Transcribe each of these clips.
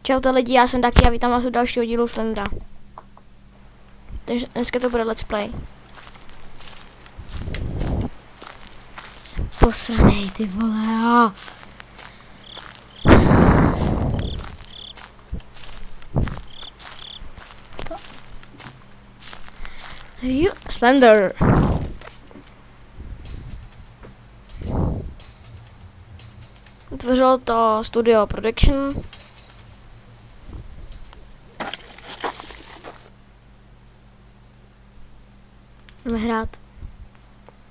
Čaute lidi, já jsem Daky a vítám vás u dalšího dílu Slendera. Takže dneska to bude let's play. Jsem posranej, ty vole. Slender. Utvořilo to Studio Production. Jdeme hrát.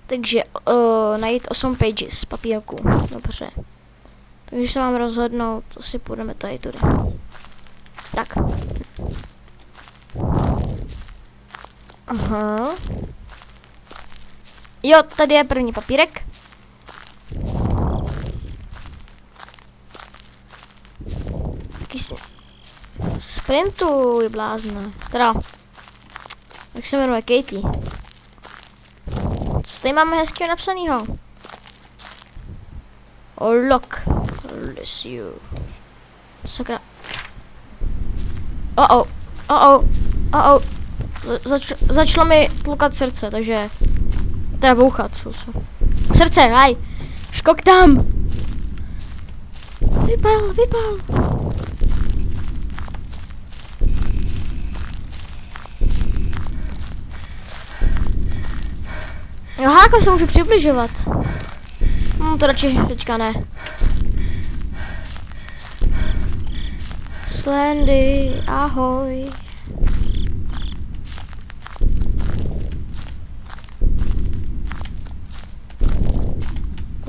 Takže najít 8 pages papírku. Dobře. Takže se mám rozhodnout, asi půjdeme tady tudy. Tak. Aha. Jo, tady je první papírek. Taky sprintuj, blázna. Teda, jak se jmenuje, Katie. Co tady máme hezkého napsanýho? Lock. Bless you. Sakra. Začalo mi tlukat srdce, takže... Teda bouchat. Srdce, haj! Škok tam! Vypal. Jo, háko se můžu přibližovat. To radši teďka ne. Slendy, ahoj.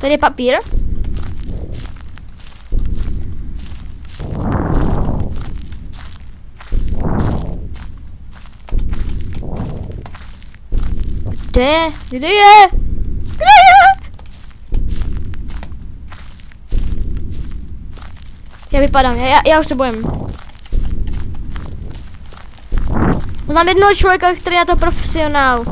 Tady je papír. Kde je? Kde je? Já vypadám, já už se bojím. Znám jednoho člověka, který je to profesionál.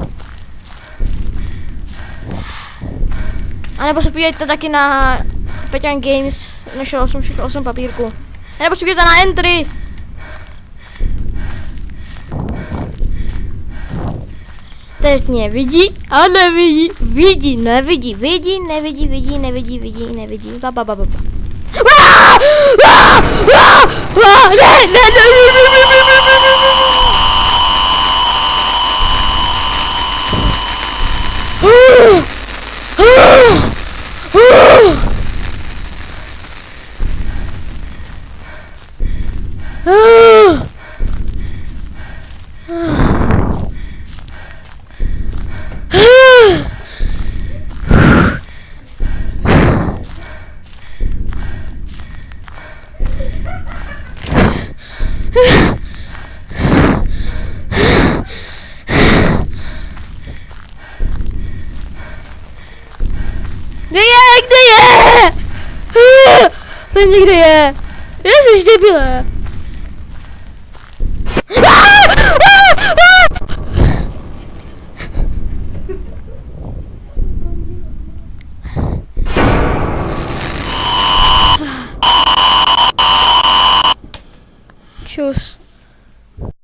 A nebo se podívejte taky na Peťan Games, našel jsem všechno 8 papírku. A nebo se podívejte na entry. Teď mě vidí a nevidí, nevidí. Ba. Kde je? Tady někde je. Ježiš, debile.